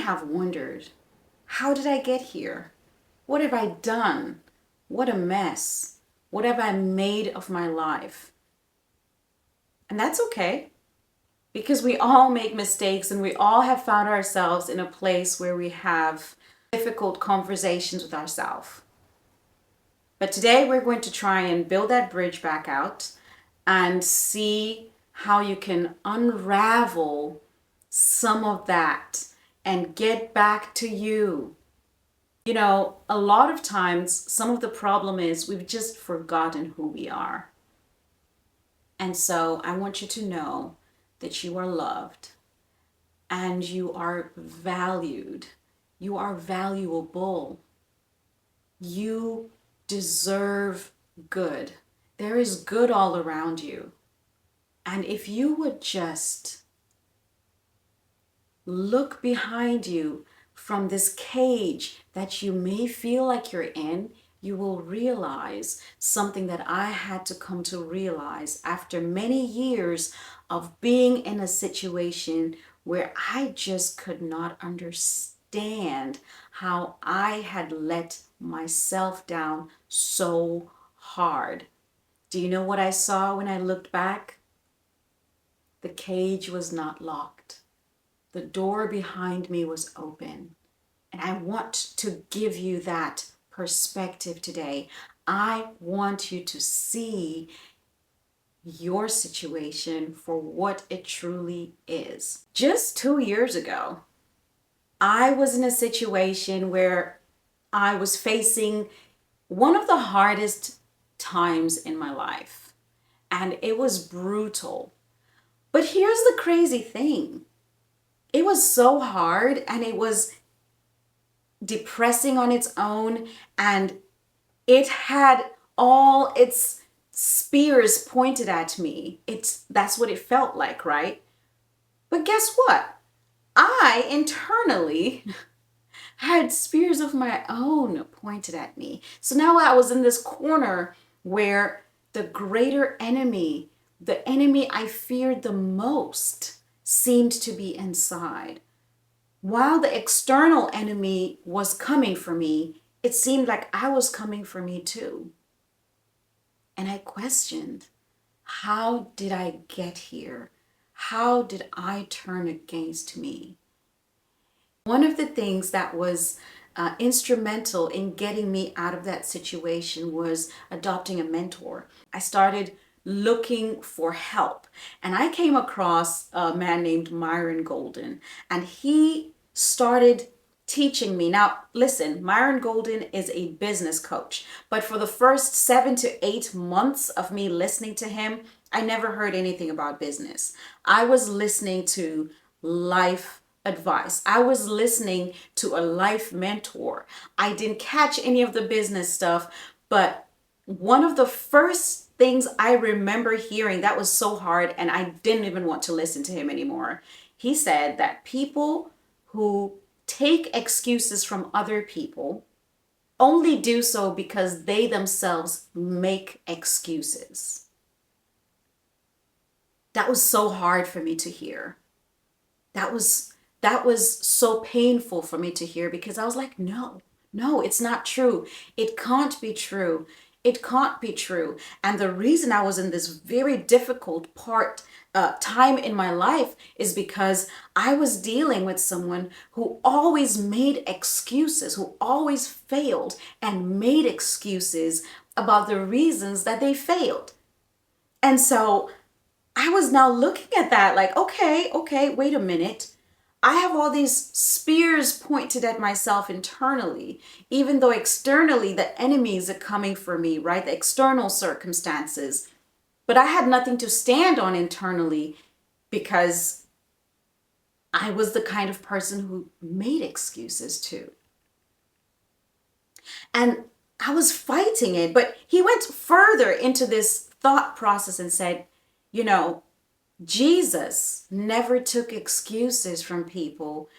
have wondered, how did I get here? What have I done? What a mess. What have I made of my life? And that's okay, because we all make mistakes and we all have found ourselves in a place where we have difficult conversations with ourselves. But today we're going to try and build that bridge back out and see how you can unravel some of that and get back to you. You know, a lot of times, some of the problem is we've just forgotten who we are. And so I want you to know that you are loved and you are valued. You are valuable. You deserve good. There is good all around you. And if you would just look behind you from this cage that you may feel like you're in, you will realize something that I had to come to realize after many years of being in a situation where I just could not understand how I had let myself down so hard. Do you know what I saw when I looked back? The cage was not locked. The door behind me was open. And I want to give you that perspective today. I want you to see your situation for what it truly is. Just 2 years ago, I was in a situation where I was facing one of the hardest times in my life. And it was brutal. But here's the crazy thing. It was so hard and it was depressing on its own, and it had all its spears pointed at me. That's what it felt like, right? But guess what? I internally had spears of my own pointed at me. So now I was in this corner where the greater enemy, the enemy I feared the most, seemed to be inside. While the external enemy was coming for me, it seemed like I was coming for me too. And I questioned, how did I get here? How did I turn against me? One of the things that was instrumental in getting me out of that situation was adopting a mentor. I started looking for help, and I came across a man named Myron Golden, and he started teaching me. Now, listen, Myron Golden is a business coach, but for the first 7 to 8 months of me listening to him, I never heard anything about business. I was listening to life advice. I was listening to a life mentor. I didn't catch any of the business stuff, but one of the first things I remember hearing that was so hard, and I didn't even want to listen to him anymore. He said that people who take excuses from other people only do so because they themselves make excuses. That was so hard for me to hear. That was so painful for me to hear, because I was like, no, it's not true. It can't be true. It can't be true. And the reason I was in this very difficult time in my life is because I was dealing with someone who always made excuses, who always failed and made excuses about the reasons that they failed. And so I was now looking at that like, okay, wait a minute. I have all these spears pointed at myself internally, even though externally the enemies are coming for me, right? The external circumstances. But I had nothing to stand on internally because I was the kind of person who made excuses too. And I was fighting it, but he went further into this thought process and said, you know, Jesus never took excuses from people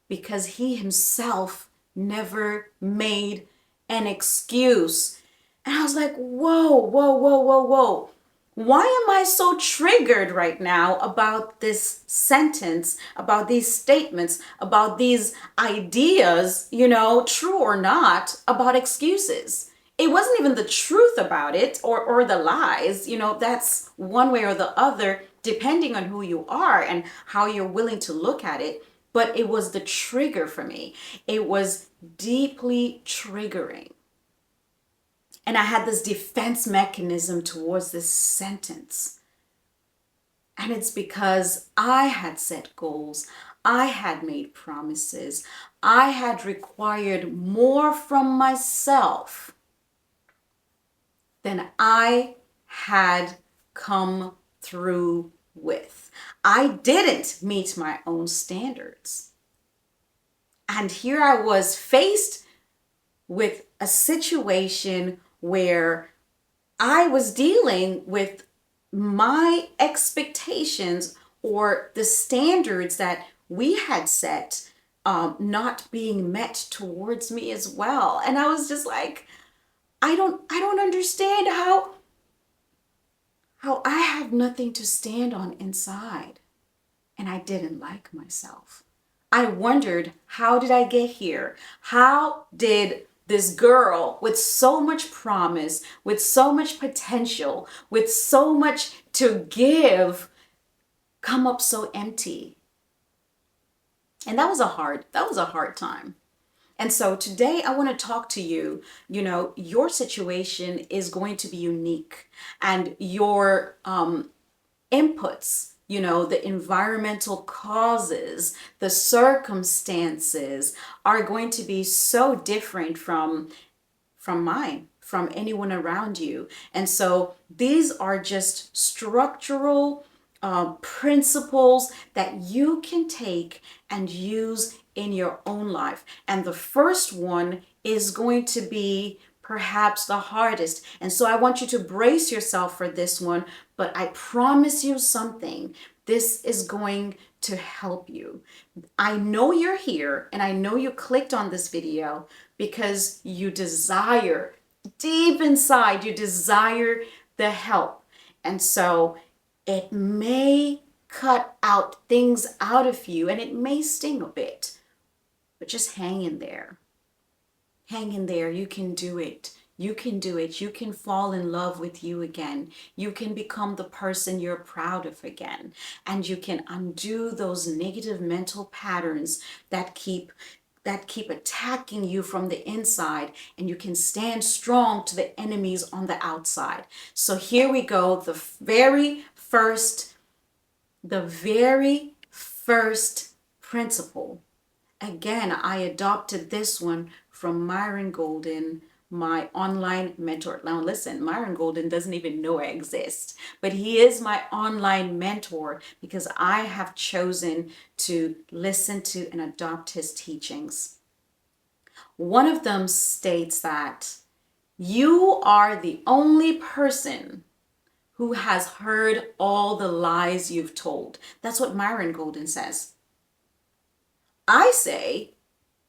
because he himself never made an excuse. And I was like, whoa. Why am I so triggered right now about this sentence, about these statements, about these ideas, true or not, about excuses? It wasn't even the truth about it or the lies, that's one way or the other, depending on who you are and how you're willing to look at it. But it was the trigger for me. It was deeply triggering. And I had this defense mechanism towards this sentence. And it's because I had set goals. I had made promises. I had required more from myself than I had come through with. I didn't meet my own standards. And here I was faced with a situation where I was dealing with my expectations or the standards that we had set not being met towards me as well. And I was just like, I don't understand how I have nothing to stand on inside. And I didn't like myself. I wondered, how did I get here? How did this girl with so much promise, with so much potential, with so much to give, come up so empty? And that was a hard time. And so today I want to talk to you. Your situation is going to be unique, and your inputs, the environmental causes, the circumstances are going to be so different from mine, from anyone around you. And so these are just structural principles that you can take and use in your own life. And the first one is going to be perhaps the hardest. And so I want you to brace yourself for this one, but I promise you something. This is going to help you. I know you're here and I know you clicked on this video because you desire, deep inside, you desire the help. And so it may cut out things out of you and it may sting a bit, but just hang in there. Hang in there. You can do it. You can do it. You can fall in love with you again. You can become the person you're proud of again. And you can undo those negative mental patterns that keep attacking you from the inside, and you can stand strong to the enemies on the outside. So here we go. The very first principle. Again, I adopted this one from Myron Golden, my online mentor. Now listen, Myron Golden doesn't even know I exist, but he is my online mentor because I have chosen to listen to and adopt his teachings. One of them states that you are the only person who has heard all the lies you've told. That's what Myron Golden says. I say,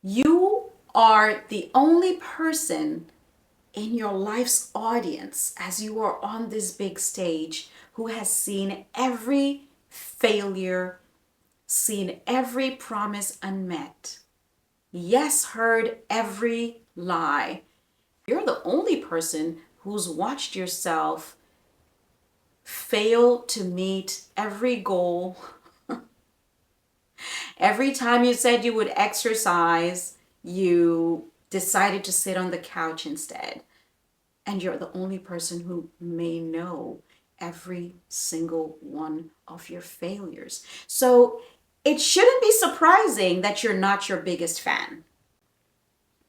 you are the only person in your life's audience as you are on this big stage who has seen every failure, seen every promise unmet. Yes, heard every lie. You're the only person who's watched yourself fail to meet every goal. Every time you said you would exercise, you decided to sit on the couch instead. And you're the only person who may know every single one of your failures. So it shouldn't be surprising that you're not your biggest fan,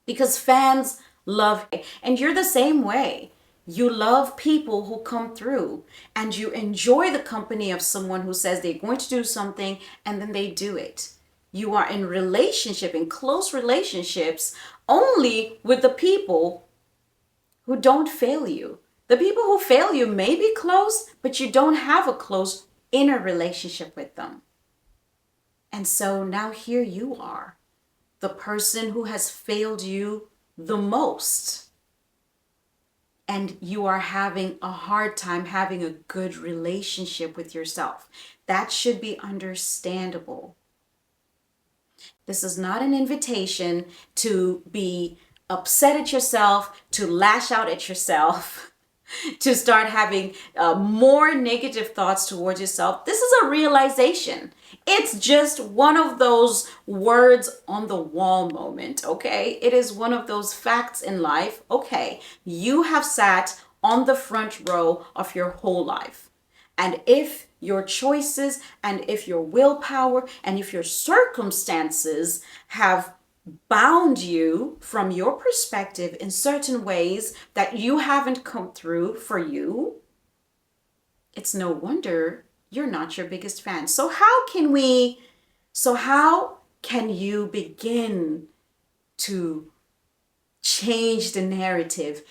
because fans love, and you're the same way. You love people who come through, and you enjoy the company of someone who says they're going to do something and then they do it. You are in close relationships only with the people who don't fail you. The people who fail you may be close, but you don't have a close inner relationship with them. And so now here you are, the person who has failed you the most. and you are having a hard time having a good relationship with yourself. That should be understandable. This is not an invitation to be upset at yourself, to lash out at yourself, to start having more negative thoughts towards yourself. This is a realization. It's just one of those words on the wall moment, okay? It is one of those facts in life. Okay, you have sat on the front row of your whole life. And if your choices and if your willpower and if your circumstances have bound you from your perspective in certain ways that you haven't come through for you, it's no wonder you're not your biggest fan. So how can you begin to change the narrative?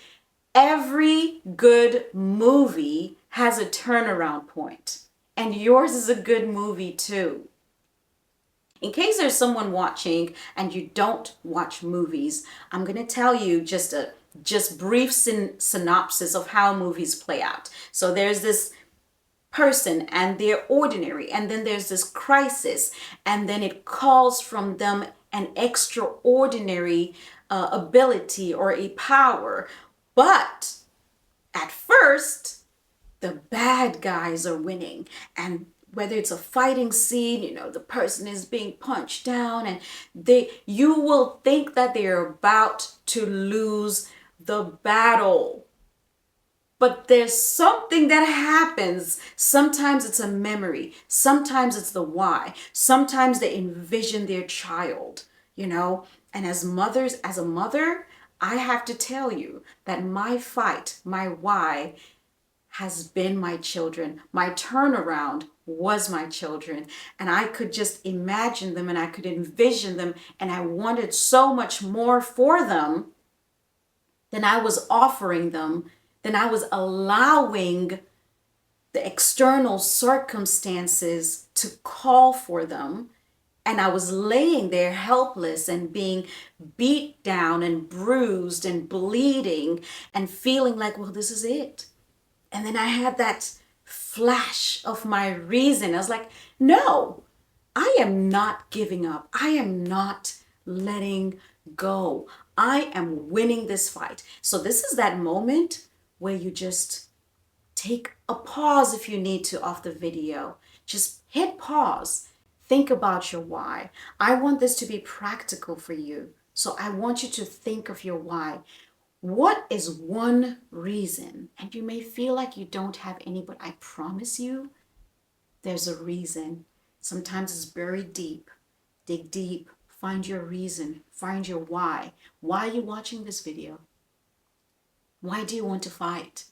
Every good movie has a turnaround point, and yours is a good movie too. In case there's someone watching and you don't watch movies, I'm going to tell you just brief synopsis of how movies play out. So there's this person and they're ordinary, and then there's this crisis, and then it calls from them an extraordinary ability or a power. But at first, the bad guys are winning, and whether it's a fighting scene, the person is being punched down, and you will think that they're about to lose the battle. But there's something that happens. Sometimes it's a memory. Sometimes it's the why. Sometimes they envision their child, And as a mother, I have to tell you that my fight, my why, has been my children. My turnaround was my children. And I could just imagine them and I could envision them. And I wanted so much more for them than I was offering them, than I was allowing the external circumstances to call for them. And I was laying there helpless and being beat down and bruised and bleeding and feeling like, well, this is it. And then I had that flash of my reason. I was like, no, I am not giving up. I am not letting go. I am winning this fight. So this is that moment where you just take a pause if you need to off the video. Just hit pause. Think about your why. I want this to be practical for you. So I want you to think of your why. What is one reason? And you may feel like you don't have any, but I promise you, there's a reason. Sometimes it's buried deep. Dig deep. Find your reason. Find your why. Why are you watching this video? Why do you want to fight?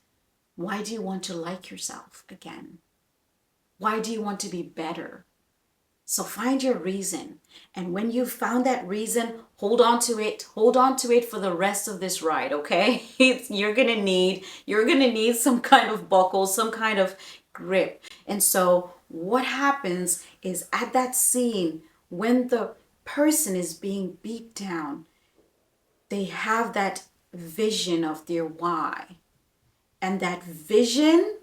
Why do you want to like yourself again? Why do you want to be better? So find your reason. And when you've found that reason, hold on to it. Hold on to it for the rest of this ride, okay? You're gonna need some kind of buckle, some kind of grip. And so what happens is at that scene, when the person is being beat down, they have that vision of their why. And that vision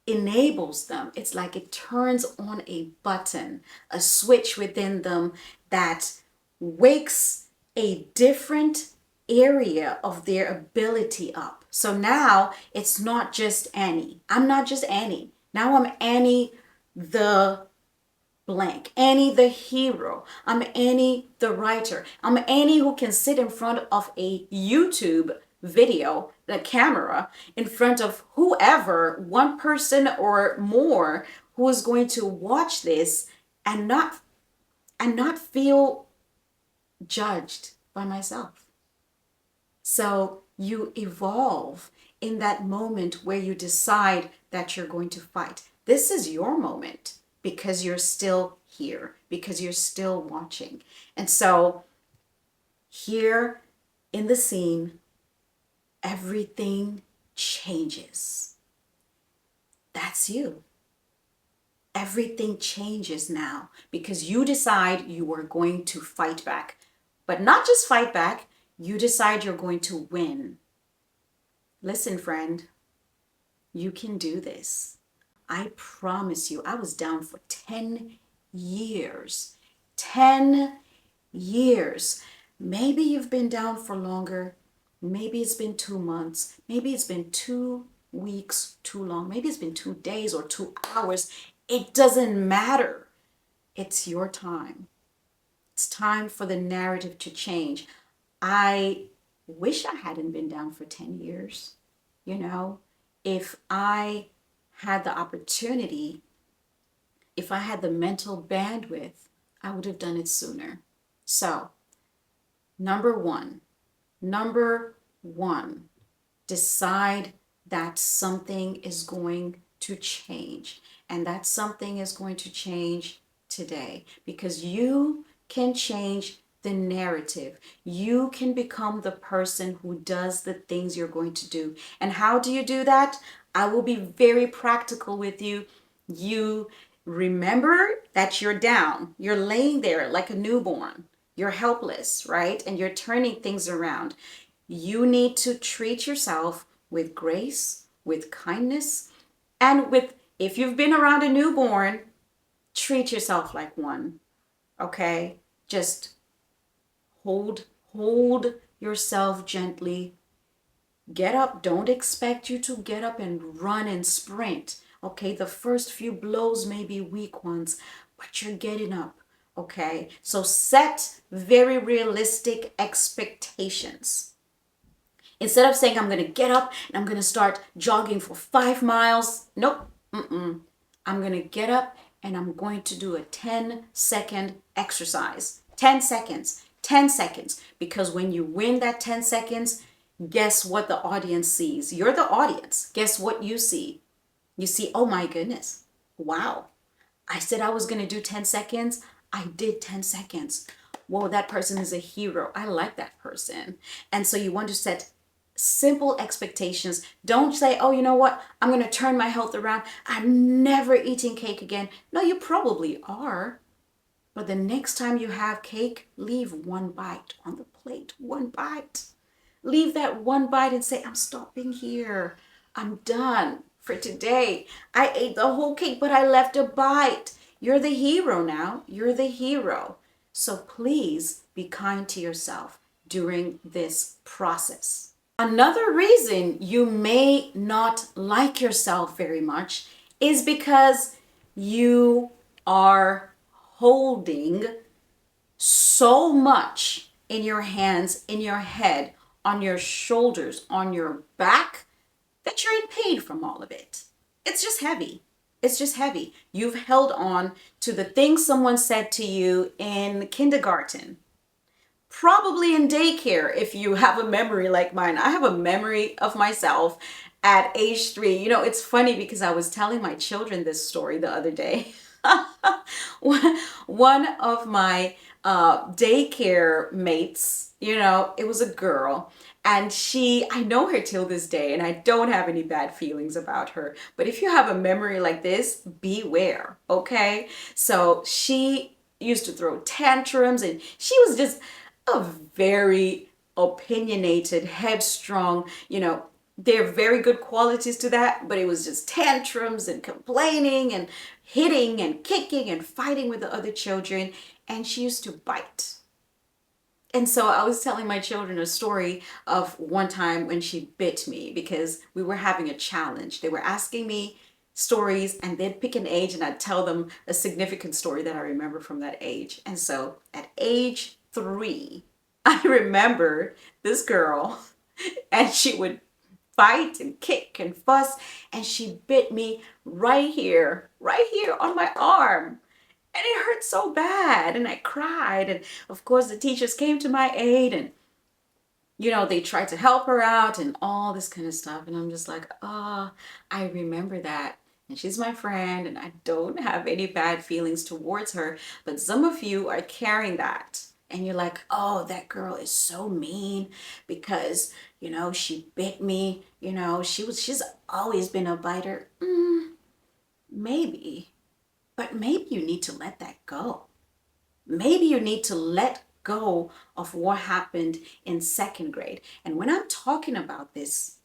enables them. It's like it turns on a button, a switch within them that wakes a different area of their ability up. So now it's not just Annie. I'm not just Annie. Now I'm Annie the blank, Annie the hero. I'm Annie the writer. I'm Annie who can sit in front of a YouTube video, the camera, in front of whoever, one person or more, who is going to watch this and not feel judged by myself. So you evolve in that moment where you decide that you're going to fight. This is your moment because you're still here, because you're still watching. And so here in the scene, everything changes. That's you. Everything changes now because you decide you are going to fight back. But not just fight back, you decide you're going to win. Listen, friend, you can do this. I promise you, I was down for 10 years. 10 years. Maybe you've been down for longer. Maybe it's been 2 months. Maybe it's been 2 weeks too long. Maybe it's been 2 days or 2 hours. It doesn't matter. It's your time. It's time for the narrative to change. I wish I hadn't been down for 10 years. You know, if I had the opportunity, if I had the mental bandwidth, I would have done it sooner. So, number one, number one, decide that something is going to change. And that something is going to change today because you can change the narrative. You can become the person who does the things you're going to do. And how do you do that? I will be very practical with you. You remember that you're down. You're laying there like a newborn. You're helpless, right? And you're turning things around. You need to treat yourself with grace, with kindness, and with, if you've been around a newborn, treat yourself like one, okay? Just hold yourself gently. Get up. Don't expect you to get up and run and sprint, okay? The first few blows may be weak ones, but you're getting up, okay? So set very realistic expectations. Instead of saying, I'm going to get up and I'm going to start jogging for 5 miles. Nope. I'm going to get up and I'm going to do a 10-second exercise. 10 seconds. 10 seconds. Because when you win that 10 seconds, guess what the audience sees? You're the audience. Guess what you see? You see, oh my goodness. Wow. I said I was going to do 10 seconds. I did 10 seconds. Whoa, that person is a hero. I like that person. And so you want to set simple expectations. Don't say, oh, you know what? I'm going to turn my health around. I'm never eating cake again. No, you probably are. But the next time you have cake, leave one bite on the plate. One bite. Leave that one bite and say, I'm stopping here. I'm done for today. I ate the whole cake, but I left a bite. You're the hero now. You're the hero. So please be kind to yourself during this process. Another reason you may not like yourself very much is because you are holding so much in your hands, in your head, on your shoulders, on your back, that you're in pain from all of it. It's just heavy. It's just heavy. You've held on to the things someone said to you in kindergarten. Probably in daycare, if you have a memory like mine. I have a memory of myself at age 3. You know, it's funny because I was telling my children this story the other day. One of my daycare mates, you know, it was a girl. And I know her till this day, and I don't have any bad feelings about her. But if you have a memory like this, beware, okay? So she used to throw tantrums, and she was just a very opinionated, headstrong, you know, there are very good qualities to that, but it was just tantrums and complaining and hitting and kicking and fighting with the other children. And she used to bite. And so I was telling my children a story of one time when she bit me because we were having a challenge. They were asking me stories and they'd pick an age and I'd tell them a significant story that I remember from that age. And so at age 3, I remember this girl and she would fight and kick and fuss, and she bit me right here on my arm. And it hurt so bad, and I cried. And of course, the teachers came to my aid, and you know, they tried to help her out and all this kind of stuff. And I'm just like, oh, I remember that. And she's my friend, and I don't have any bad feelings towards her. But some of you are carrying that. And you're like, oh, that girl is so mean because, you know, she bit me. You know, she's always been a biter. Maybe. But maybe you need to let that go. Maybe you need to let go of what happened in 2nd grade. And when I'm talking about this,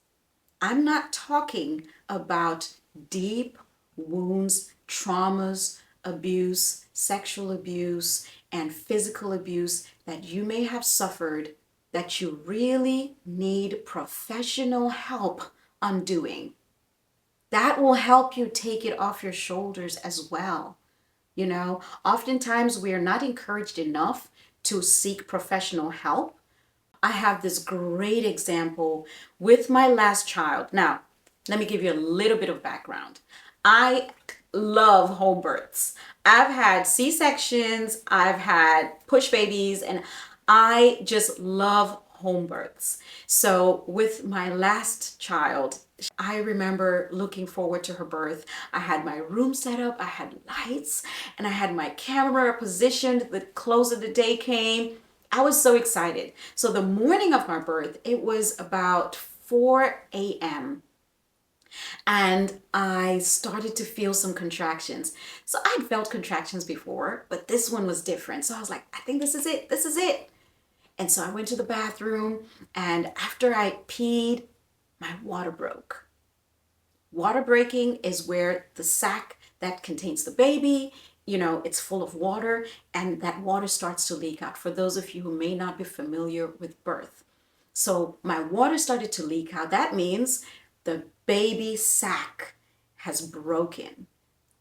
I'm not talking about deep wounds, traumas, abuse, sexual abuse, and physical abuse that you may have suffered that you really need professional help undoing. That will help you take it off your shoulders as well. You know, oftentimes we are not encouraged enough to seek professional help. I have this great example with my last child. Now, let me give you a little bit of background. I love home births. I've had C-sections, I've had push babies, and I just love home births. So with my last child, I remember looking forward to her birth. I had my room set up, I had lights, and I had my camera positioned. The close of the day came. I was so excited. So the morning of my birth, it was about 4 a.m. and I started to feel some contractions. So I'd felt contractions before, but this one was different. So I was like, I think this is it. This is it. And so I went to the bathroom, and after I peed, my water broke. Water breaking is where the sac that contains the baby, it's full of water, and that water starts to leak out. For those of you who may not be familiar with birth. So my water started to leak out. That means the baby sac has broken,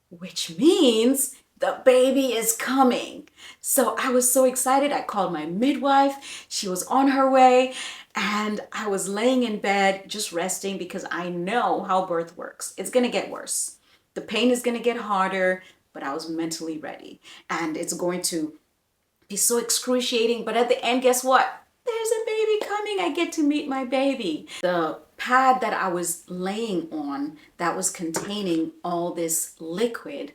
which means the baby is coming. So I was so excited. I called my midwife. She was on her way, and I was laying in bed just resting because I know how birth works. It's going to get worse. The pain is going to get harder, but I was mentally ready. And it's going to be so excruciating. But at the end, guess what? There's a baby coming. I get to meet my baby. The pad that I was laying on that was containing all this liquid,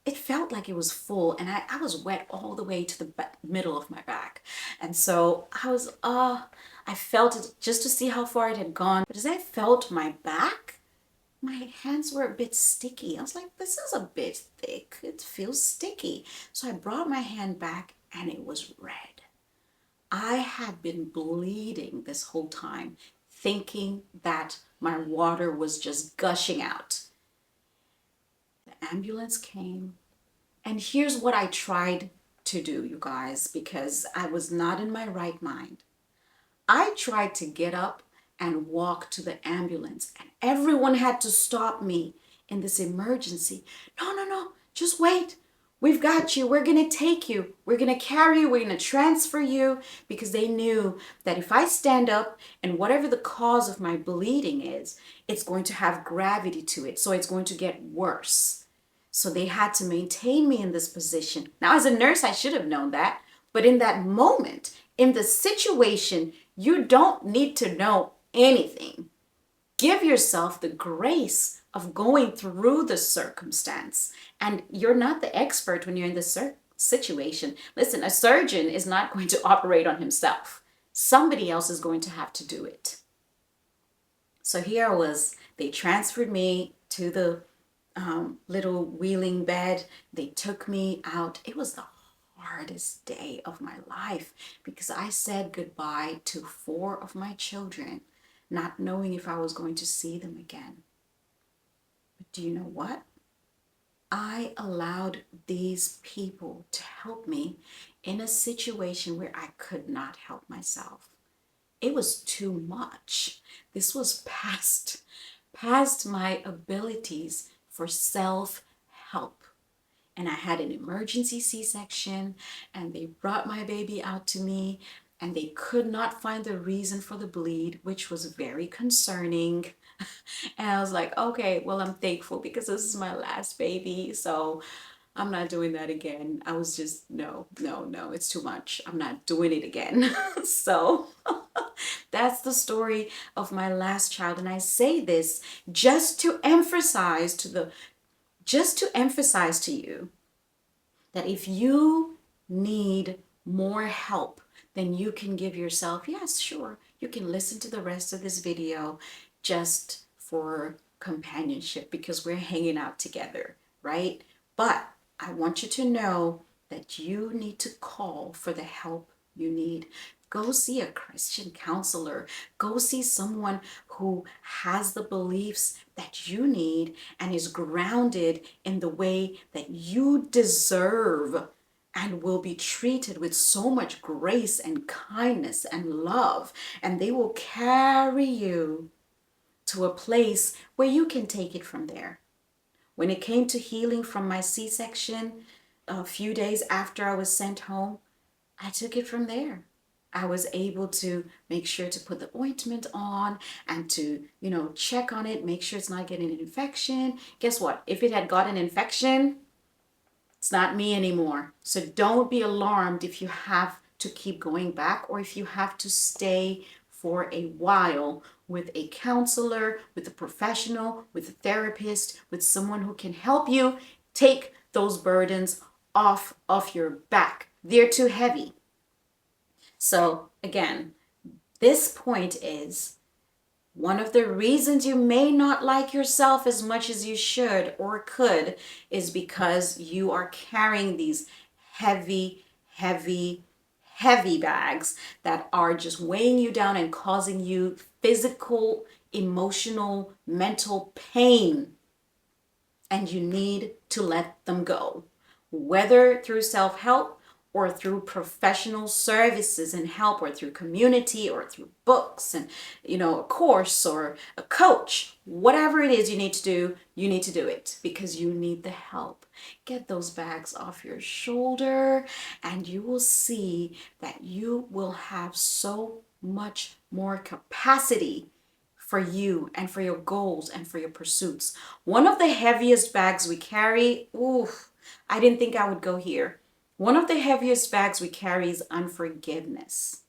it felt like it was full, and I was wet all the way to the middle of my back. And so I felt it just to see how far it had gone. But as I felt my back, my hands were a bit sticky. I was like, this is a bit thick. It feels sticky. So I brought my hand back, and it was red. I had been bleeding this whole time, thinking that my water was just gushing out. The ambulance came, and here's what I tried to do, you guys, because I was not in my right mind. I tried to get up and walk to the ambulance, and everyone had to stop me in this emergency. No, no, no, just wait. We've got you. We're going to take you. We're going to carry you. We're going to transfer you, because they knew that if I stand up and whatever the cause of my bleeding is, it's going to have gravity to it. So it's going to get worse. So they had to maintain me in this position. Now, as a nurse, I should have known that. But in that moment, in the situation, you don't need to know anything. Give yourself the grace of going through the circumstance. And you're not the expert when you're in this situation. Listen, a surgeon is not going to operate on himself. Somebody else is going to have to do it. So here I was. They transferred me to the little wheeling bed. They took me out. It was the hardest day of my life because I said goodbye to 4 of my children, not knowing if I was going to see them again. But do you know what? I allowed these people to help me in a situation where I could not help myself. It was too much. This was past my abilities for self-help. And I had an emergency C-section, and they brought my baby out to me, and they could not find the reason for the bleed, which was very concerning. And I was like, okay, well, I'm thankful because this is my last baby, so I'm not doing that again. I was just, no, it's too much. I'm not doing it again. So that's the story of my last child. And I say this just to emphasize to you that if you need more help than you can give yourself, yes, sure, you can listen to the rest of this video just for companionship because we're hanging out together, right? But I want you to know that you need to call for the help you need. Go see a Christian counselor. Go see someone who has the beliefs that you need and is grounded in the way that you deserve and will be treated with so much grace and kindness and love. And they will carry you to a place where you can take it from there. When it came to healing from my C-section, a few days after I was sent home, I took it from there. I was able to make sure to put the ointment on and to, check on it, make sure it's not getting an infection. Guess what? If it had got an infection, it's not me anymore. So don't be alarmed if you have to keep going back or if you have to stay for a while with a counselor, with a professional, with a therapist, with someone who can help you take those burdens off of your back. They're too heavy. So again, this point is one of the reasons you may not like yourself as much as you should or could is because you are carrying these heavy, heavy, heavy bags that are just weighing you down and causing you physical, emotional, mental pain. And you need to let them go, whether through self-help or through professional services and help, or through community, or through books and, a course or a coach. Whatever it is you need to do, you need to do it because you need the help. Get those bags off your shoulder and you will see that you will have so much more capacity for you and for your goals and for your pursuits. One of the heaviest bags we carry, I didn't think I would go here. One of the heaviest bags we carry is unforgiveness.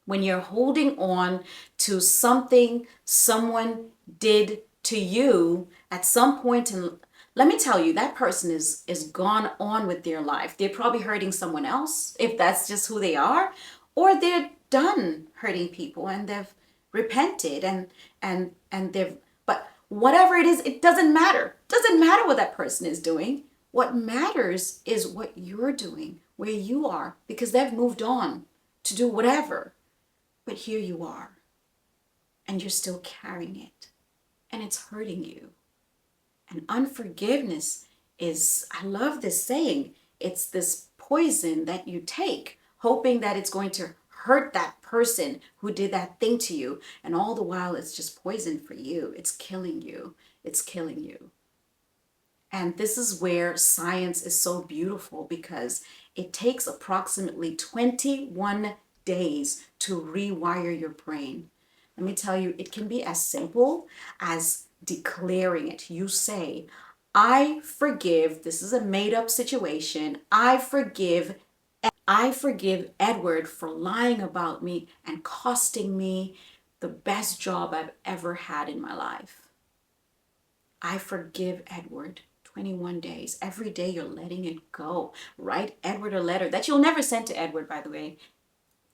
When you're holding on to something someone did to you at some point in, let me tell you, that person is gone on with their life. They're probably hurting someone else, if that's just who they are, or they're done hurting people and they've repented and they've, but whatever it is, it doesn't matter. It doesn't matter what that person is doing. What matters is what you're doing, where you are, because they've moved on to do whatever. But here you are, and you're still carrying it, and it's hurting you. And unforgiveness is, I love this saying, it's this poison that you take, hoping that it's going to hurt that person who did that thing to you. And all the while, it's just poison for you. It's killing you. It's killing you. And this is where science is so beautiful because it takes approximately 21 days to rewire your brain. Let me tell you, it can be as simple as declaring it. You say, I forgive, this is a made-up situation, I forgive Edward for lying about me and costing me the best job I've ever had in my life. I forgive Edward. 21 days. Every day you're letting it go. Write Edward a letter that you'll never send to Edward, by the way.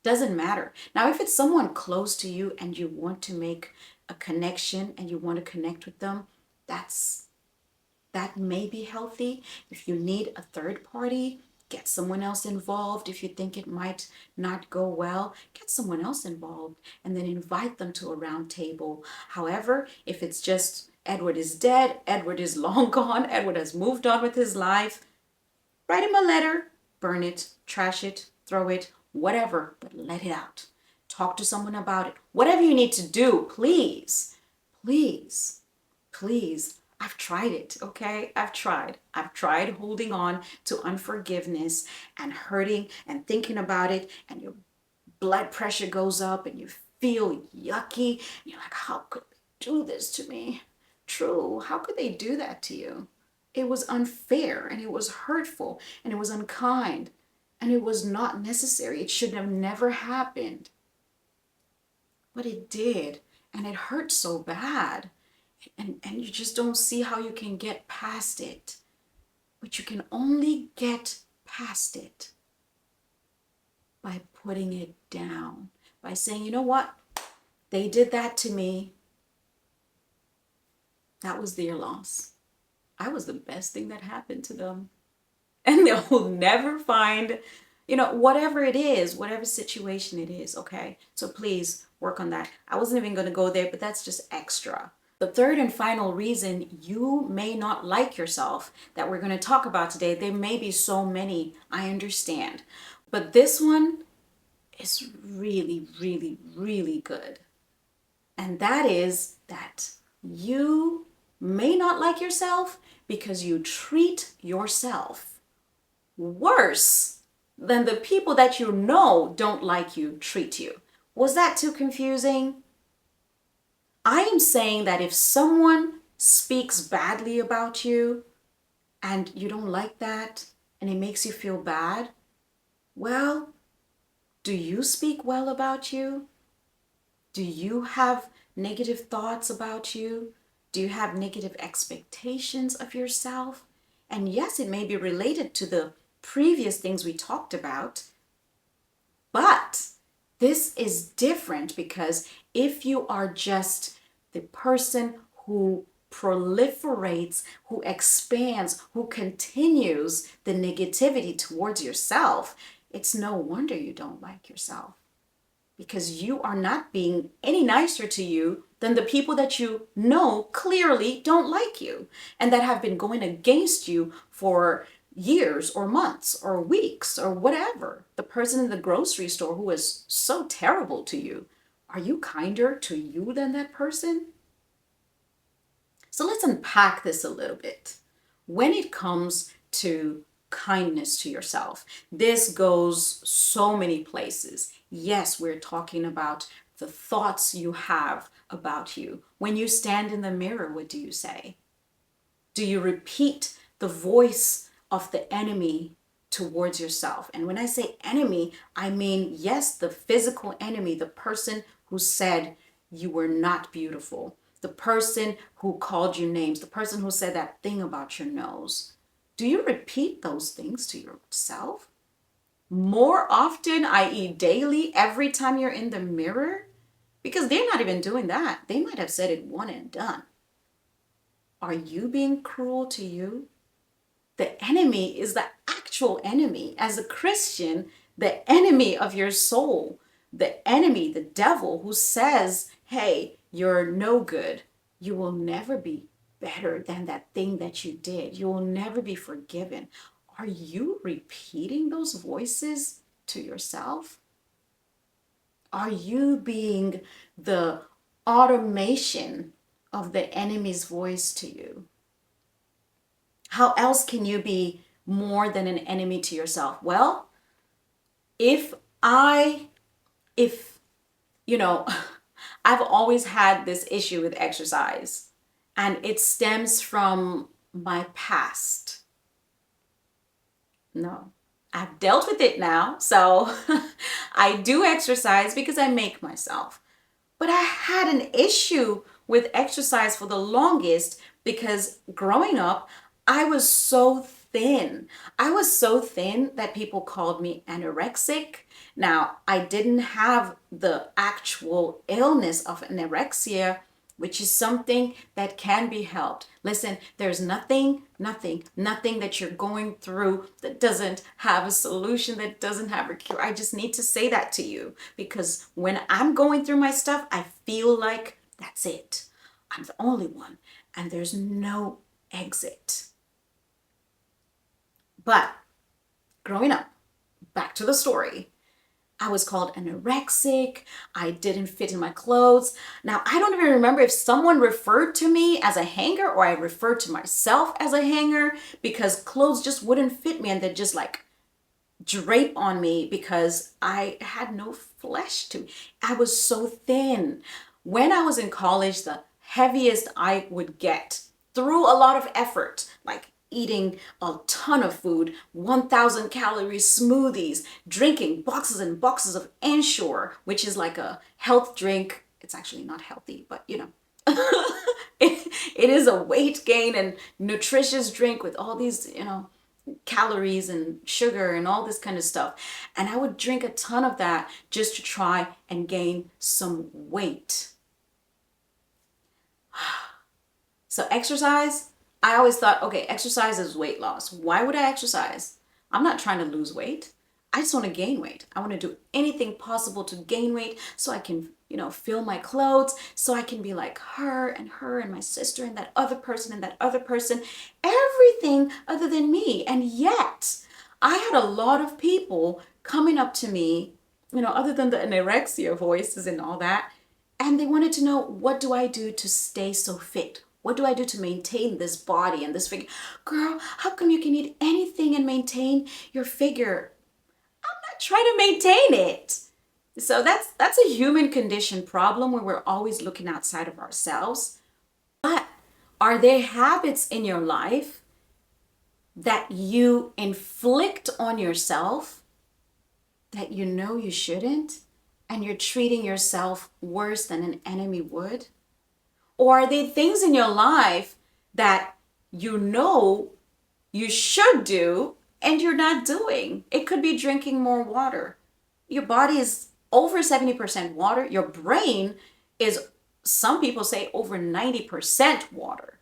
Doesn't matter. Now, if it's someone close to you and you want to make a connection and you want to connect with them, that may be healthy. If you need a third party, get someone else involved. If you think it might not go well, get someone else involved and then invite them to a round table. However, if it's just Edward is dead, Edward is long gone, Edward has moved on with his life, write him a letter, burn it, trash it, throw it, whatever, but let it out. Talk to someone about it. Whatever you need to do, please, please, please. I've tried it, okay? I've tried holding on to unforgiveness and hurting and thinking about it, and your blood pressure goes up and you feel yucky. And you're like, how could they do this to me? True, how could they do that to you? It was unfair and it was hurtful and it was unkind and it was not necessary. It should have never happened. But it did, and it hurt so bad. And you just don't see how you can get past it. But you can only get past it by putting it down. By saying, you know what? They did that to me. That was their loss. I was the best thing that happened to them. And they will never find whatever it is, whatever situation it is, okay? So please work on that. I wasn't even going to go there, but that's just extra. The third and final reason you may not like yourself that we're going to talk about today, there may be so many, I understand. But this one is really, really, really good. And that is that you may not like yourself because you treat yourself worse than the people that you know don't like you treat you. Was that too confusing? I am saying that if someone speaks badly about you and you don't like that and it makes you feel bad, well, do you speak well about you? Do you have negative thoughts about you? Do you have negative expectations of yourself? And yes, it may be related to the previous things we talked about, but this is different because if you are just the person who proliferates, who expands, who continues the negativity towards yourself, it's no wonder you don't like yourself, because you are not being any nicer to you than the people that you know clearly don't like you and that have been going against you for years or months or weeks or whatever. The person in the grocery store who is so terrible to you, are you kinder to you than that person? So let's unpack this a little bit. When it comes to kindness to yourself, this goes so many places. Yes, we're talking about the thoughts you have about you. When you stand in the mirror, what do you say? Do you repeat the voice of the enemy towards yourself? And when I say enemy, I mean, yes, the physical enemy, the person who said you were not beautiful, the person who called you names, the person who said that thing about your nose. Do you repeat those things to yourself more often, i.e., daily, every time you're in the mirror? Because they're not even doing that. They might have said it one and done. Are you being cruel to you? The enemy is the actual enemy. As a Christian, the enemy of your soul, the enemy, the devil, who says, hey, you're no good. You will never be better than that thing that you did. You will never be forgiven. Are you repeating those voices to yourself? Are you being the automation of the enemy's voice to you? How else can you be more than an enemy to yourself? Well, if I, if, you know, I've always had this issue with exercise, and it stems from my past. No, I've dealt with it now. So I do exercise because I make myself. But I had an issue with exercise for the longest because growing up, I was so thin. I was so thin that people called me anorexic. Now, I didn't have the actual illness of anorexia, which is something that can be helped. Listen, there's nothing that you're going through that doesn't have a solution, that doesn't have a cure. I just need to say that to you because when I'm going through my stuff, I feel like that's it. I'm the only one and there's no exit. But growing up, back to the story, I was called anorexic. I didn't fit in my clothes. Now, I don't even remember if someone referred to me as a hanger or I referred to myself as a hanger because clothes just wouldn't fit me and they'd just like drape on me because I had no flesh to me. I was so thin. When I was in college, the heaviest I would get through a lot of effort, like eating a ton of food, 1,000 calorie smoothies, drinking boxes and boxes of Ensure, which is like a health drink. It's actually not healthy, but you know, it is a weight gain and nutritious drink with all these, calories and sugar and all this kind of stuff. And I would drink a ton of that just to try and gain some weight. So exercise, I always thought, okay, exercise is weight loss. Why would I exercise? I'm not trying to lose weight. I just want to gain weight. I want to do anything possible to gain weight so I can, fill my clothes, so I can be like her and my sister and that other person and that other person, everything other than me. And yet, I had a lot of people coming up to me, other than the anorexia voices and all that, and they wanted to know, what do I do to stay so fit? What do I do to maintain this body and this figure? Girl, how come you can eat anything and maintain your figure? Try to maintain it. So that's a human condition problem where we're always looking outside of ourselves. But are there habits in your life that you inflict on yourself that you know you shouldn't, and you're treating yourself worse than an enemy would? Or are there things in your life that you know you should do and you're not doing? It could be drinking more water. Your body is over 70% water. Your brain is, some people say, over 90% water.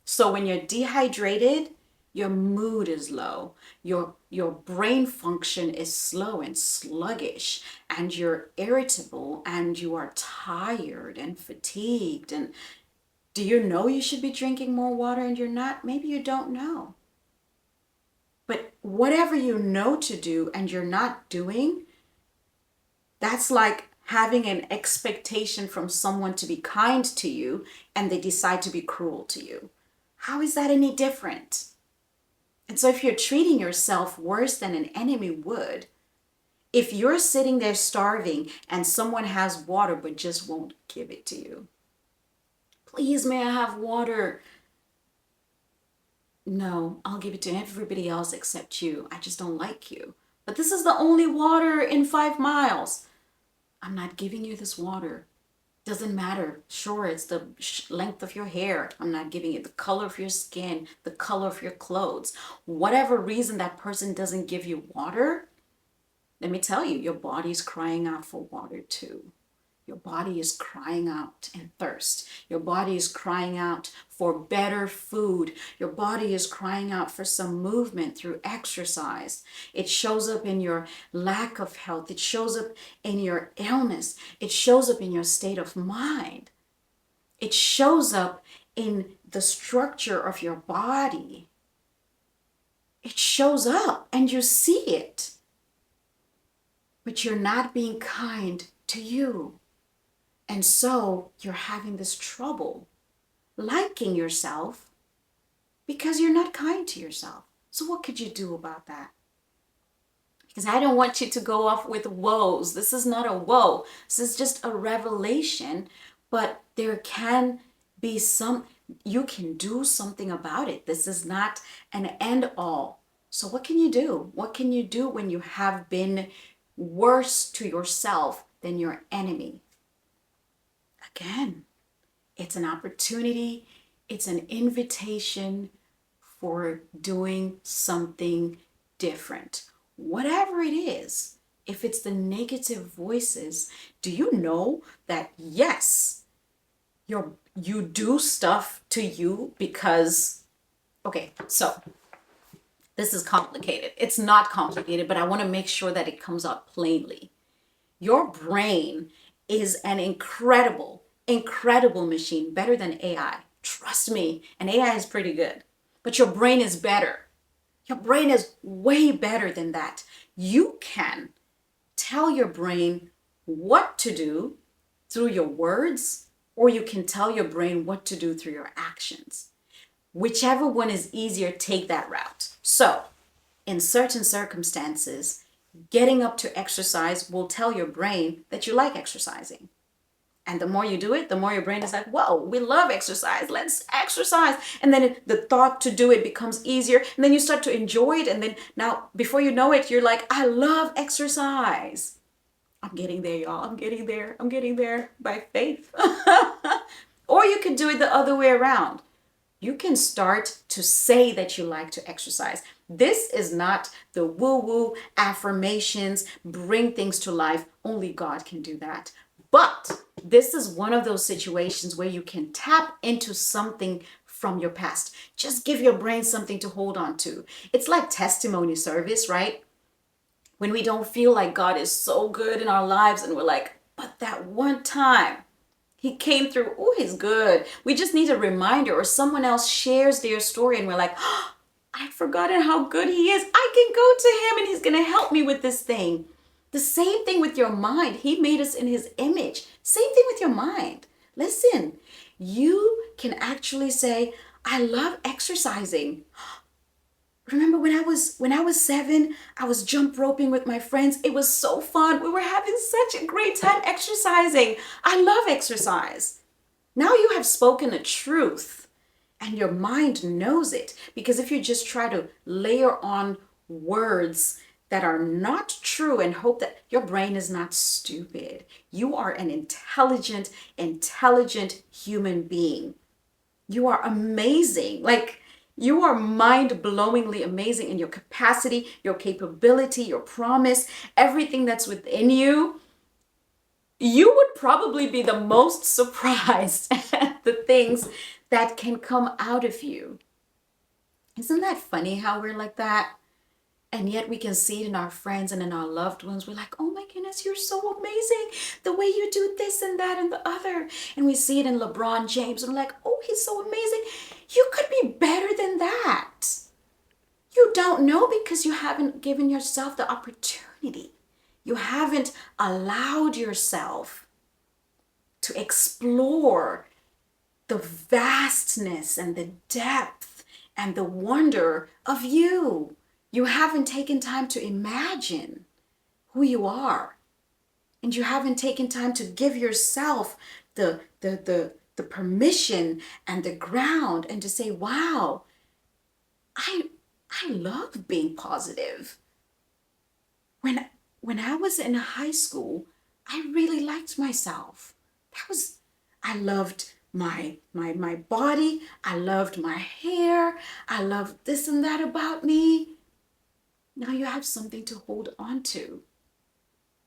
So when you're dehydrated, your mood is low. Your brain function is slow and sluggish, and you're irritable, and you are tired and fatigued. And do you know you should be drinking more water and you're not? Maybe you don't know. But whatever you know to do and you're not doing, that's like having an expectation from someone to be kind to you and they decide to be cruel to you. How is that any different? And so if you're treating yourself worse than an enemy would, if you're sitting there starving and someone has water but just won't give it to you, please, may I have water? No, I'll give it to everybody else except you. I just don't like you. But this is the only water in 5 miles. I'm not giving you this water. Doesn't matter. Sure, it's the length of your hair. I'm not giving it. The color of your skin, the color of your clothes. Whatever reason that person doesn't give you water, let me tell you, your body's crying out for water too. Your body is crying out in thirst. Your body is crying out for better food. Your body is crying out for some movement through exercise. It shows up in your lack of health. It shows up in your illness. It shows up in your state of mind. It shows up in the structure of your body. It shows up and you see it. But you're not being kind to you. And so you're having this trouble liking yourself because you're not kind to yourself. So what could you do about that? Because I don't want you to go off with woes. This is not a woe. This is just a revelation. But there can be you can do something about it. This is not an end all. So what can you do? What can you do when you have been worse to yourself than your enemy? Again, it's an opportunity, it's an invitation for doing something different. Whatever it is, if it's the negative voices, do you know that yes, you do stuff to you because, okay, so this is complicated. It's not complicated, but I want to make sure that it comes out plainly. Your brain is an incredible machine, better than AI. Trust me, and AI is pretty good, but your brain is better. Your brain is way better than that. You can tell your brain what to do through your words, or you can tell your brain what to do through your actions. Whichever one is easier, take that route. So, in certain circumstances, getting up to exercise will tell your brain that you like exercising. And the more you do it, the more your brain is like, whoa, we love exercise. Let's exercise. And then the thought to do it becomes easier. And then you start to enjoy it. And then now, before you know it, you're like, I love exercise. I'm getting there, y'all. I'm getting there. I'm getting there by faith. Or you could do it the other way around. You can start to say that you like to exercise. This is not the woo-woo affirmations, bring things to life. Only God can do that. But this is one of those situations where you can tap into something from your past. Just give your brain something to hold on to. It's like testimony service, right? When we don't feel like God is so good in our lives and we're like, but that one time he came through, oh, he's good. We just need a reminder, or someone else shares their story and we're like, oh, I'd forgotten how good he is. I can go to him and he's going to help me with this thing. The same thing with your mind. He made us in his image. Same thing with your mind. Listen, you can actually say, I love exercising. Remember when I was 7, I was jump roping with my friends. It was so fun. We were having such a great time exercising. I love exercise. Now you have spoken the truth and your mind knows it. Because if you just try to layer on words that are not true and hope that your brain is not stupid, you are an intelligent human being. You are amazing. Like, you are mind-blowingly amazing in your capacity, your capability, your promise, everything that's within you. You would probably be the most surprised at the things that can come out of you. Isn't that funny how we're like that? And yet we can see it in our friends and in our loved ones. We're like, oh my goodness, you're so amazing. The way you do this and that and the other. And we see it in LeBron James. And we're like, oh, he's so amazing. You could be better than that. You don't know because you haven't given yourself the opportunity. You haven't allowed yourself to explore the vastness and the depth and the wonder of you. You haven't taken time to imagine who you are. And you haven't taken time to give yourself the permission and the ground and to say, wow, I love being positive. When I was in high school, I really liked myself. I loved my body. I loved my hair. I loved this and that about me. Now you have something to hold on to.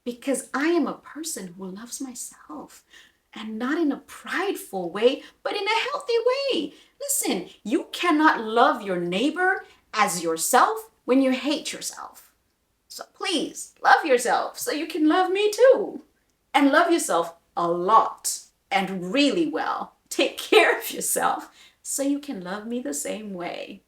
Because I am a person who loves myself. And not in a prideful way, but in a healthy way. Listen, you cannot love your neighbor as yourself when you hate yourself. So please, love yourself so you can love me too. And love yourself a lot and really well. Take care of yourself so you can love me the same way.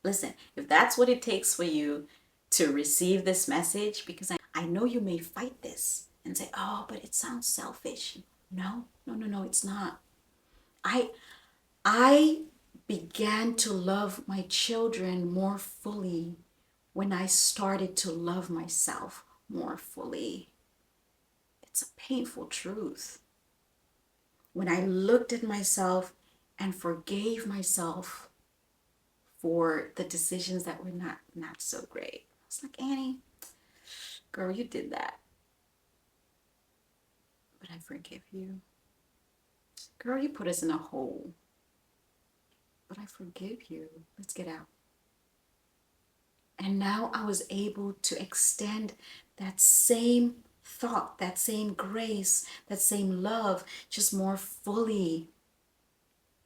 Listen, if that's what it takes for you to receive this message, because I know you may fight this and say, oh, but it sounds selfish. No, it's not. I began to love my children more fully when I started to love myself more fully. It's a painful truth. When I looked at myself and forgave myself for the decisions that were not so great. I was like, Annie, girl, you did that. But I forgive you. Girl, you put us in a hole. But I forgive you. Let's get out. And now I was able to extend that same thought, that same grace, that same love, just more fully.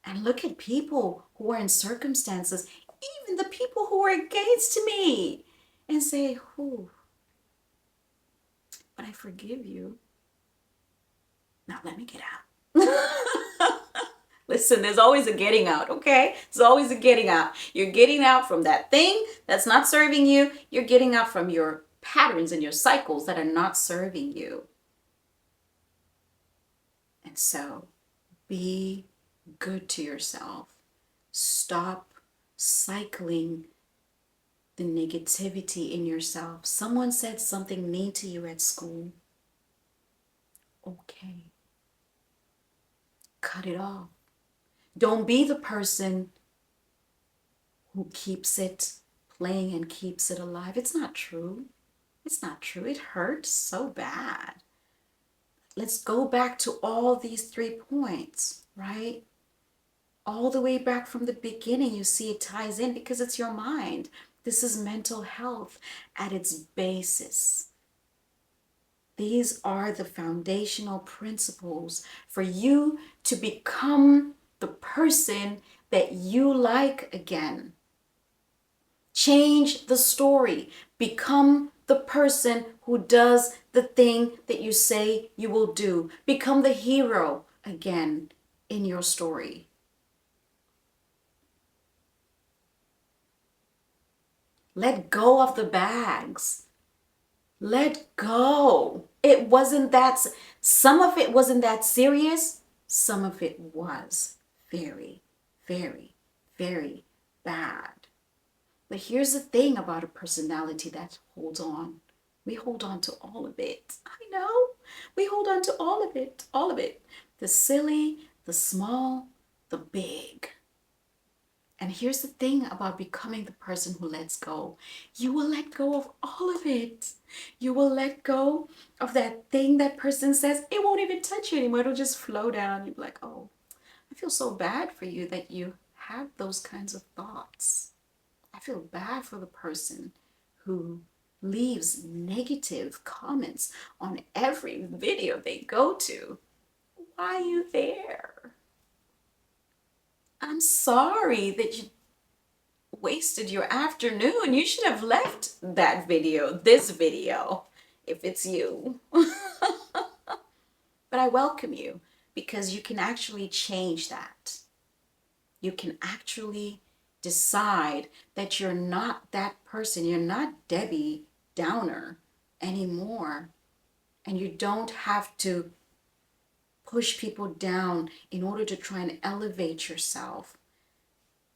And look at people who are in circumstances, even the people who are against me, and say, "Whew, but I forgive you. Now let me get out." Listen, there's always a getting out, okay? There's always a getting out. You're getting out from that thing that's not serving you. You're getting out from your patterns and your cycles that are not serving you. And so be good to yourself. Stop cycling the negativity in yourself. Someone said something mean to you at school. Okay. Cut it off. Don't be the person who keeps it playing and keeps it alive. It's not true. It's not true. It hurts so bad. Let's go back to all these 3 points, right? All the way back from the beginning, you see it ties in because it's your mind. This is mental health at its basis. These are the foundational principles for you to become the person that you like again. Change the story. Become the person who does the thing that you say you will do. Become the hero again in your story. Let go of the bags. Let go. It wasn't that, some of it wasn't that serious. Some of it was very, very, very bad. But here's the thing about a personality that holds on. We hold on to all of it. I know. We hold on to all of it. All of it. The silly, the small, the big. And here's the thing about becoming the person who lets go. You will let go of all of it. You will let go of that thing that person says. It won't even touch you anymore. It'll just flow down. You'll be like, oh, I feel so bad for you that you have those kinds of thoughts. I feel bad for the person who leaves negative comments on every video they go to. Why are you there? I'm sorry that you wasted your afternoon. You should have left that video, this video, if it's you. But I welcome you because you can actually change that. You can actually decide that you're not that person. You're not Debbie Downer anymore. And you don't have to push people down in order to try and elevate yourself.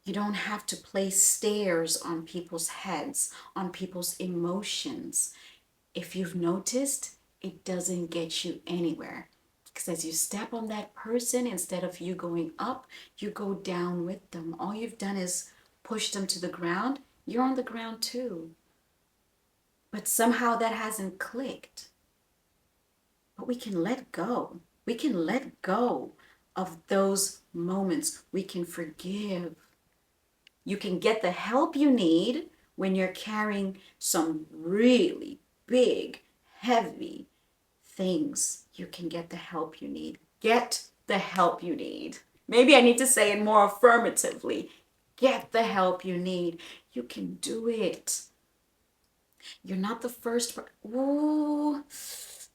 You don't have to place stairs on people's heads, on people's emotions. If you've noticed, it doesn't get you anywhere. Because as you step on that person, instead of you going up, you go down with them. All you've done is push them to the ground. You're on the ground too. But somehow that hasn't clicked. But we can let go. We can let go of those moments. We can forgive. You can get the help you need when you're carrying some really big, heavy things. You can get the help you need. Get the help you need. Maybe I need to say it more affirmatively. Get the help you need. You can do it. You're not the first. Ooh,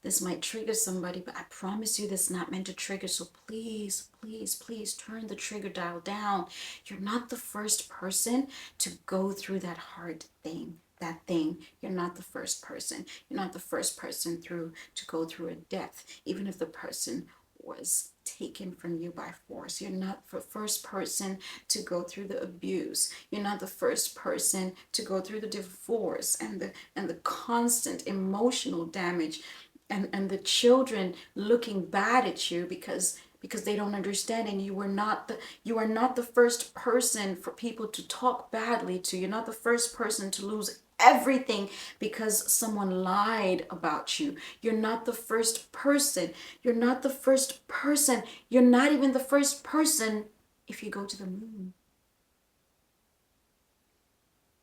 this might trigger somebody, but I promise you this is not meant to trigger. So please, please, please turn the trigger dial down. You're not the first person to go through that hard thing. That thing. You're not the first person. You're not the first person to go through a death, even if the person was taken from you by force. You're not the first person to go through the abuse. You're not the first person to go through the divorce and the constant emotional damage and the children looking bad at you because they don't understand, and you are not the first person for people to talk badly to. You're not the first person to lose everything because someone lied about you. You're not the first person. You're not the first person. You're not even the first person if you go to the moon.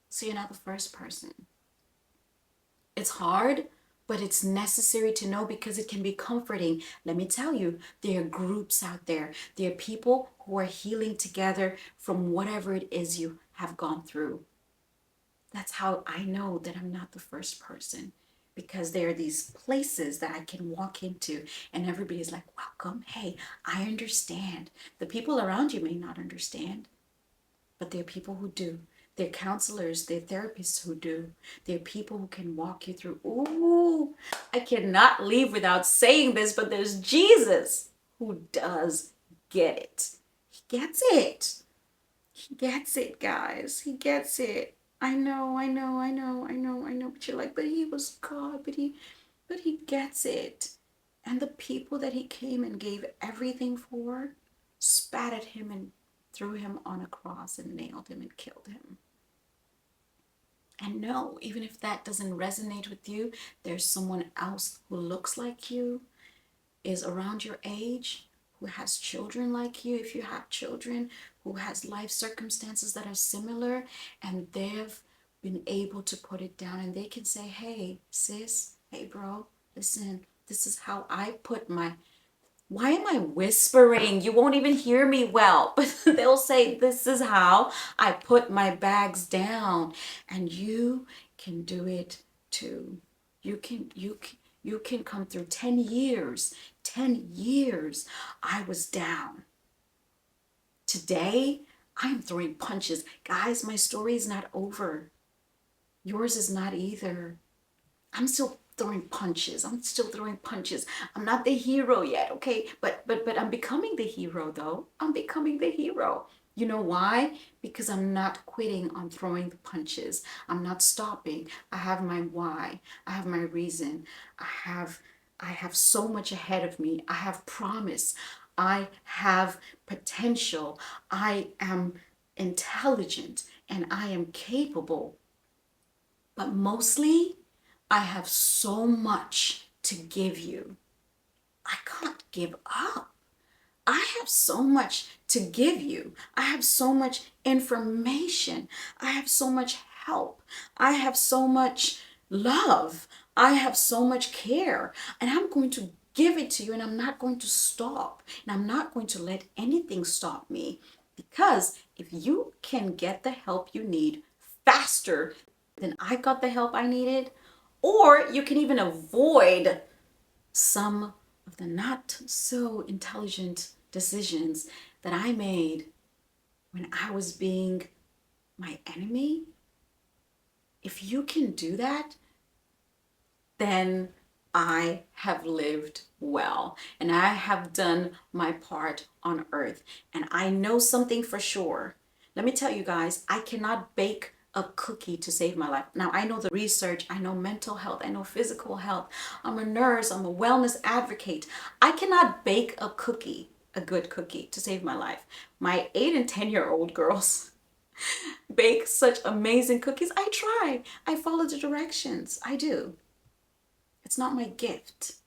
So you're not the first person. It's hard, but it's necessary to know because it can be comforting. Let me tell you, there are groups out there. There are people who are healing together from whatever it is you have gone through. That's how I know that I'm not the first person, because there are these places that I can walk into and everybody's like, welcome. Hey, I understand. The people around you may not understand, but there are people who do. There are counselors, there are therapists who do. There are people who can walk you through. Ooh, I cannot leave without saying this, but there's Jesus who does get it. He gets it. He gets it, guys. He gets it. I know. But you're like, but he was God, but he gets it. And the people that he came and gave everything for spat at him and threw him on a cross and nailed him and killed him. And no, even if that doesn't resonate with you, there's someone else who looks like you, is around your age, who has children like you, if you have children, who has life circumstances that are similar, and they've been able to put it down, and they can say, hey, sis, hey, bro, listen, this is how I put my Why am I whispering? You won't even hear me well. But they'll say, this is how I put my bags down. And you can do it too. You can come through 10 years. 10 years I was down. Today, I'm throwing punches. Guys, my story is not over. Yours is not either. I'm still throwing punches. I'm still throwing punches. I'm not the hero yet, okay? But I'm becoming the hero though. I'm becoming the hero. You know why? Because I'm not quitting on throwing the punches. I'm not stopping. I have my why. I have my reason. I have so much ahead of me. I have promise. I have potential. I am intelligent and I am capable. But mostly, I have so much to give you. I can't give up. I have so much to give you. I have so much information. I have so much help. I have so much love. I have so much care. And I'm going to give it to you and I'm not going to stop. And I'm not going to let anything stop me. Because if you can get the help you need faster than I got the help I needed, or you can even avoid some of the not so intelligent decisions that I made when I was being my enemy. If you can do that, then I have lived well and I have done my part on earth. And I know something for sure. Let me tell you guys, I cannot bake a cookie to save my life. Now, I know the research, I know mental health, I know physical health. I'm a nurse, I'm a wellness advocate. I cannot bake a cookie, a good cookie, to save my life. My 8 and 10-year-old girls bake such amazing cookies. I try, I follow the directions, I do. It's not my gift.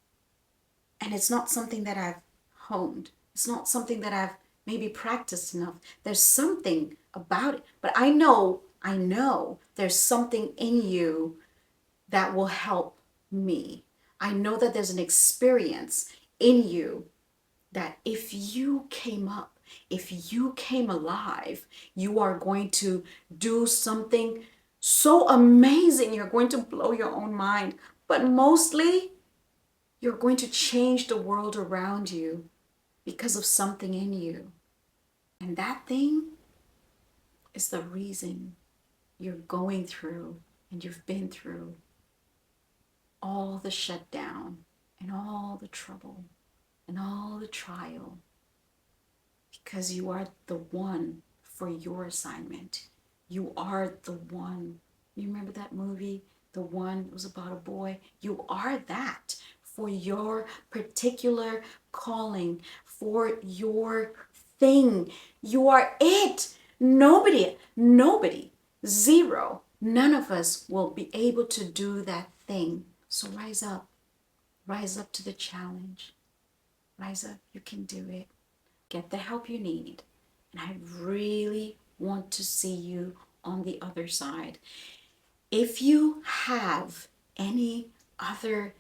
And it's not something that I've honed. It's not something that I've maybe practiced enough. There's something about it. But I know there's something in you that will help me. I know that there's an experience in you that if you came up, if you came alive, you are going to do something so amazing. You're going to blow your own mind. But mostly, you're going to change the world around you because of something in you. And that thing is the reason you're going through and you've been through all the shutdown and all the trouble and all the trial, because you are the one for your assignment. You are the one. You remember that movie? The one was about a boy. You are that for your particular calling, for your thing. You are it. Nobody, zero, none of us will be able to do that thing. So rise up. Rise up to the challenge. Rise up. You can do it. Get the help you need. And I really want to see you on the other side. If you have any other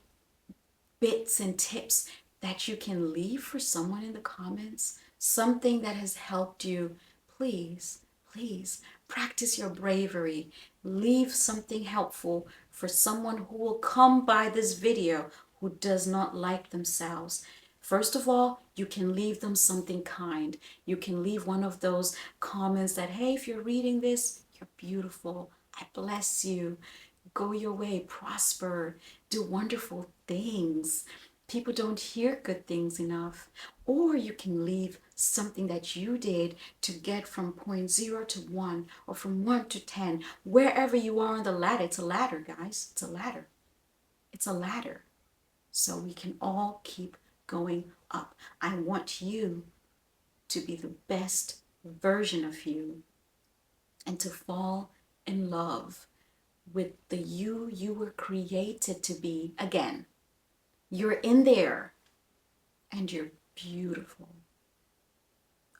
bits and tips that you can leave for someone in the comments, something that has helped you, please practice your bravery. Leave something helpful for someone who will come by this video who does not like themselves. First of all, you can leave them something kind. You can leave one of those comments that, hey, if you're reading this, you're beautiful. I bless you. Go your way, prosper, do wonderful things. People don't hear good things enough. Or you can leave something that you did to get from point 0 to 1 or from 1 to 10. Wherever you are on the ladder, it's a ladder, guys. It's a ladder. It's a ladder. So we can all keep going up. I want you to be the best version of you and to fall in love with the you were created to be. Again, you're in there and you're beautiful.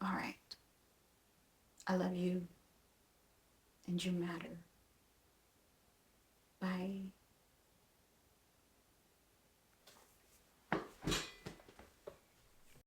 All right. I love you and you matter.